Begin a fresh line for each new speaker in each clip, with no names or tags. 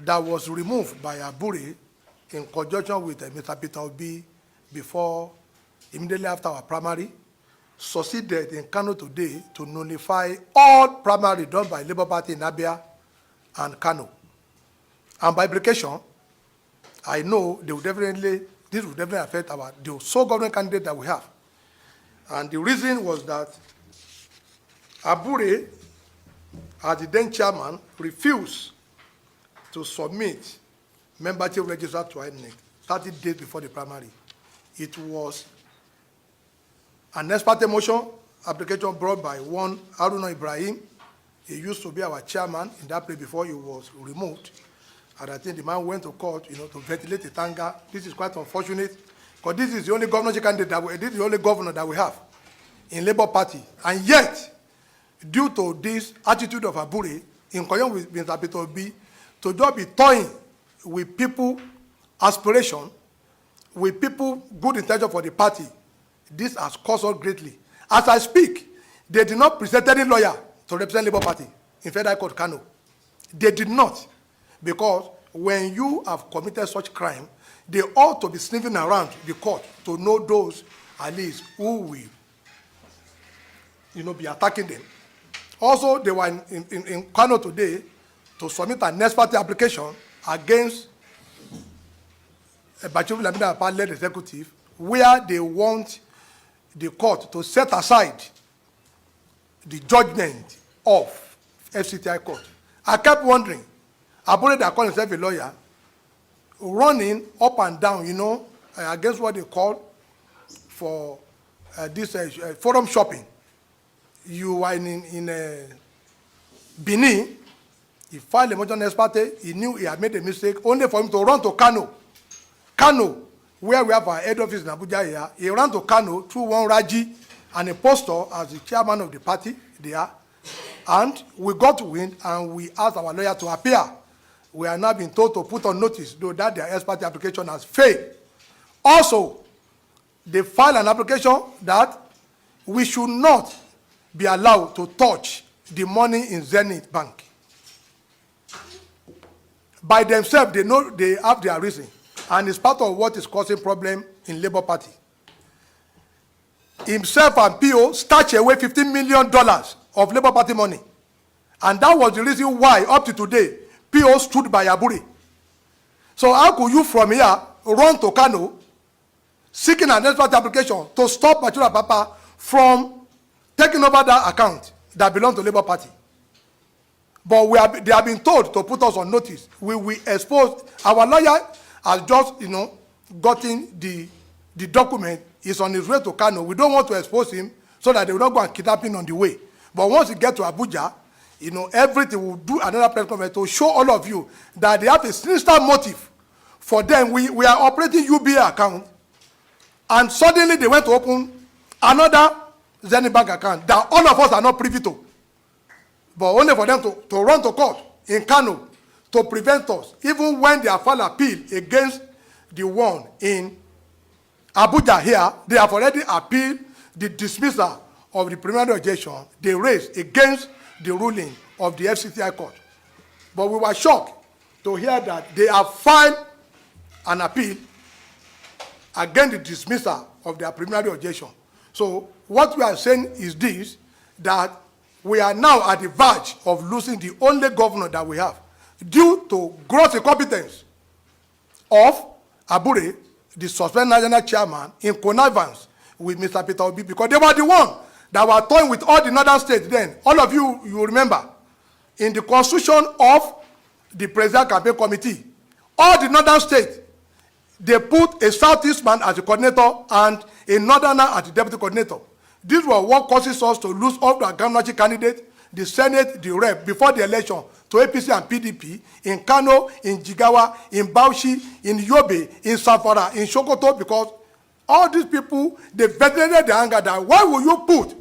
that was removed by Abure in conjunction with Mr. Peter Obi immediately after our primary, succeeded in Kano today to nullify all primary done by Labour Party in Abia and Kano. And by implication, I know this will definitely affect the sole government candidate that we have. And the reason was that Abure, as the then chairman, refused to submit membership register to INEC 30 days before the primary. It was an ex parte motion application brought by one Haruna Ibrahim. He used to be our chairman in that place before he was removed. And I think the man went to court, to ventilate the tanga. This is quite unfortunate, because this is the only governorship candidate this is the only governor that we have in Labour Party. And yet, due to this attitude of Abure, in conjunction with Mr. Peter Obi, to just be toying with people aspiration, with people good intention for the party, this has cost us greatly. As I speak, they did not present any lawyer to represent Labour Party in Federal Court Kano. They did not, because when you have committed such crime, they ought to be sniffing around the court to know those at least who will, be attacking them. Also, they were in Kano today to submit an ex parte application against a Abayomi Arabambi-led executive, where they want the court to set aside the judgment of FCTI court. I kept wondering, Abure that called himself a lawyer, running up and down, against what they call for this forum shopping. You were in Benin, he filed a motion ex parte, he knew he had made a mistake, only for him to run to Kano. Kano, where we have our head office in Abuja here, he ran to Kano through one Raji and a pastor as the chairman of the party there. And we got wind and we asked our lawyer to appear. We are now being told to put on notice, though that their ex parte application has failed. Also, they filed an application that we should not be allowed to touch the money in Zenith Bank. By themselves, they know they have their reason. And it's part of what is causing problem in Labour Party. Himself and PO snatched away $15 million of Labour Party money. And that was the reason why, up to today, PO stood by Abure. So how could you from here run to Kano, seeking an ex parte application to stop Bachura Papa from taking over that account that belongs to Labour Party? But they have been told to put us on notice. We will expose. Our lawyer has just, gotten the document. He's on his way to Kano. We don't want to expose him so that they will not go and kidnap him on the way. But once he gets to Abuja, everything will do another press conference to show all of you that they have a sinister motive for them. We are operating UBA account, and suddenly they went to open another Zenith Bank account that all of us are not privy to. But only for them to run to court in Kano to prevent us. Even when they have filed appeal against the one in Abuja here, they have already appealed the dismissal of the preliminary objection they raised against the ruling of the FCTI court. But we were shocked to hear that they have filed an appeal against the dismissal of their preliminary objection. So what we are saying is this, that we are now at the verge of losing the only governor that we have due to gross incompetence of Abure, the suspended national chairman, in connivance with Mr. Peter Obi, because they were the one that were toying with all the northern states then. All of you remember, in the constitution of the presidential campaign committee, all the northern states, they put a southeast man as the coordinator and a northerner as the deputy coordinator. This was what causes us to lose all the governorship candidates, the Senate, the rep, before the election to APC and PDP, in Kano, in Jigawa, in Bauchi, in Yobe, in Zamfara, in Sokoto, because all these people, they ventilated their anger that why will you put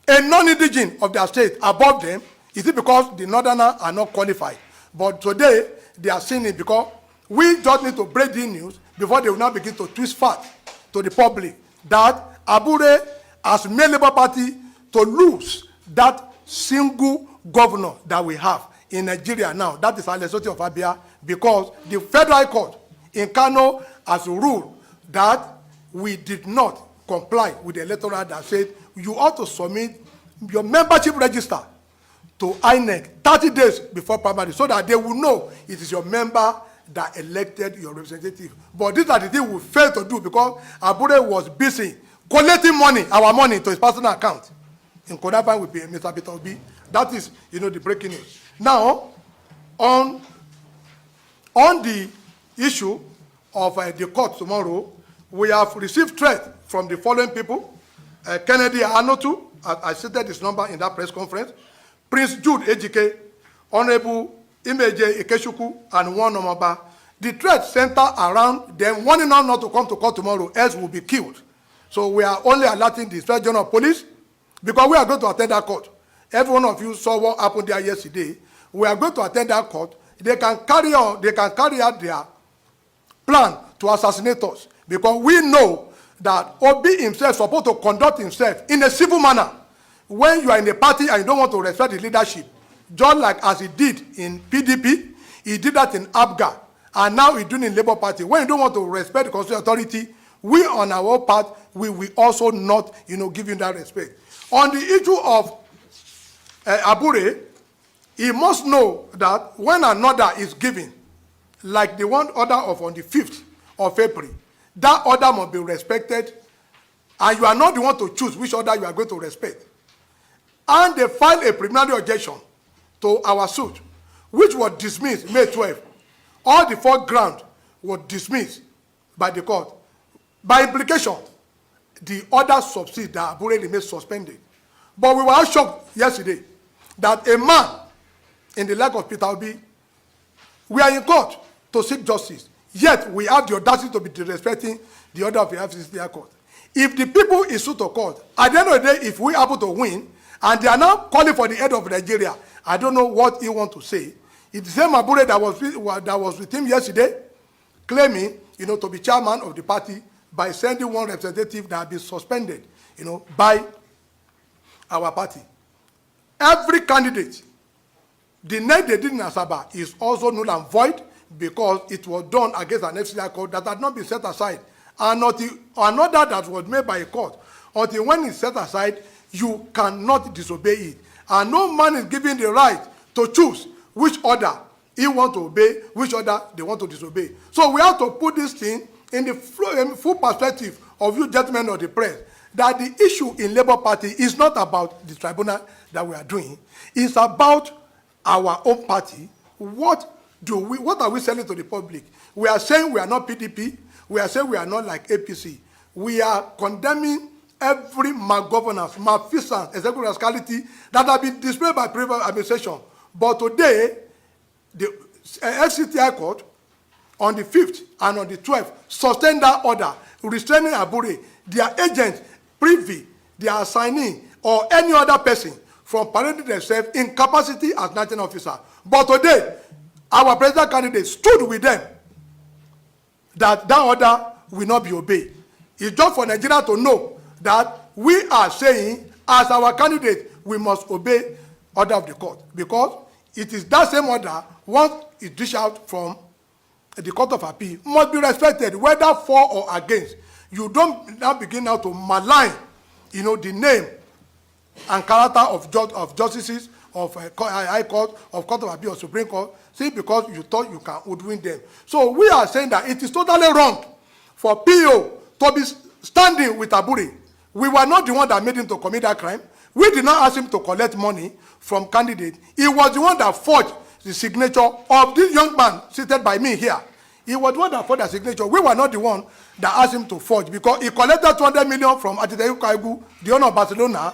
a non-indigene of their state above them? Is it because the northerners are not qualified? But today, they are seeing it because we just need to break the news before they will now begin to twist facts to the public that Abure has made Labour Party to lose that single governor that we have in Nigeria now. That is our legislature of Abia, because the Federal Court in Kano has ruled that we did not comply with the electoral that said you ought to submit your membership register to INEC 30 days before primary, so that they will know it is your member that elected your representative. But these are the things we failed to do, because Abure was busy collecting money, our money, to his personal account in connivance with Mr. Peter Obi. That is, the breaking news. Now, on the issue of the court tomorrow, we have received threat from the following people: Kennedy Anotu, I stated his number in that press conference; Prince Jude Ejike, Honorable Imeje Ikechukwu, and one Omaba. The threat center around them warning us not to come to court tomorrow, else we'll be killed. So we are only alerting the Inspector General of Police, because we are going to attend that court. Every one of you saw what happened there yesterday. We are going to attend that court. They can carry out their plan to assassinate us, because we know that Obi himself is supposed to conduct himself in a civil manner. When you are in a party and you don't want to respect the leadership, just like as he did in PDP, he did that in ABGA, and now he's doing in Labour Party. When you don't want to respect the constitutional authority, we on our part, we will also not, give him that respect. On the issue of Abure, he must know that when an order is given, like the one order of on the 5th of April, that order must be respected, and you are not the one to choose which order you are going to respect. And they filed a preliminary objection to our suit, which was dismissed May 12th. All the 4 grounds were dismissed by the court. By implication, the order subsists that Abure remains suspended. But we were shocked yesterday that a man in the like of Peter Obi, we are in court to seek justice, yet we have the audacity to be disrespecting the order of the FCCI court. If the people is sued to court, at the end of the day, if we are able to win, and they are now calling for the head of Nigeria, I don't know what he wants to say. It's the same Abure that was with him yesterday, claiming, to be chairman of the party by sending one representative that has been suspended, by our party. Every candidate, the night they did in Asaba is also null and void, because it was done against an FCCI court that had not been set aside. And another that was made by a court, until when it's set aside, you cannot disobey it. And no man is given the right to choose which order he wants to obey, which order they want to disobey. So we have to put this thing in the full perspective of you gentlemen of the press, that the issue in Labour Party is not about the tribunal that we are doing. It's about our own party. What are we selling to the public? We are saying we are not PDP. We are saying we are not like APC. We are condemning every malgovernance, malfeasance, executive rascality that have been displayed by previous administration. But today, the FCTI court on the 5th and on the 12th sustained that order restraining Abure, their agent, privy, their assignee, or any other person from parading themselves in capacity as national officer. But today, our president candidate stood with them that order will not be obeyed. It's just for Nigeria to know that we are saying, as our candidate, we must obey order of the court, because it is that same order, once it dished out from the Court of Appeal, must be respected, whether for or against. You don't now begin now to malign, the name and character of justices of High Court, of Court of Appeal, or Supreme Court, simply because you thought you can win them. So we are saying that it is totally wrong for PO to be standing with Abure. We were not the one that made him to commit that crime. We did not ask him to collect money from candidates. He was the one that forged the signature of this young man seated by me here. He was the one that forged the signature. We were not the one that asked him to forge, because he collected 200 million from Atiteyu Kaigu, the owner of Barcelona,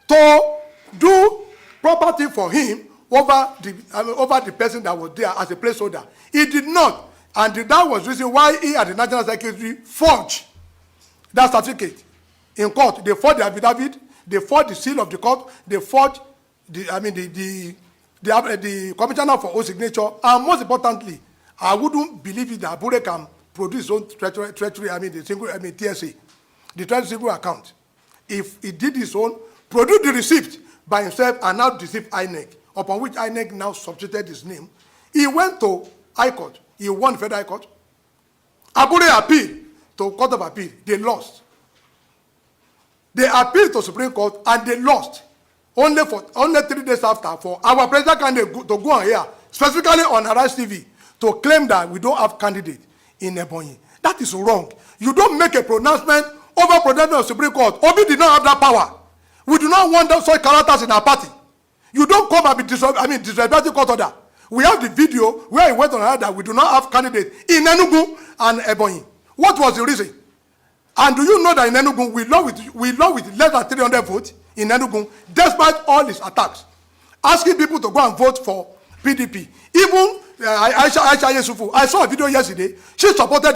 to do property for him over the person that was there as a placeholder. He did not, and that was the reason why he and the National Secretary forged that certificate in court. They forged the affidavit, they forged the seal of the court, they forged the commissioner for own signature, and most importantly, I wouldn't believe it that Abure can produce his own treasury, TSA, the treasury single account. If he did his own, produce the receipt by himself and now deceive INEC. upon which INEC now substituted his name. He went to High Court. He won Federal High Court. Abure appealed to Court of Appeal. They lost. They appealed to Supreme Court and they lost. Only 3 days after, for our president candidate to go on here, specifically on Arise TV, to claim that we don't have candidate in Ebonyi. That is wrong. You don't make a pronouncement over president of Supreme Court. Obi did not have that power. We do not want those such characters in our party. You don't come and be disrespecting court order. We have the video where he went on that we do not have candidate in Enugu and Ebonyi. What was the reason? And do you know that in Enugu we lost with less than 300 votes in Enugu, despite all his attacks, asking people to go and vote for PDP. Even Aisha Yesufu, I saw a video yesterday. She supported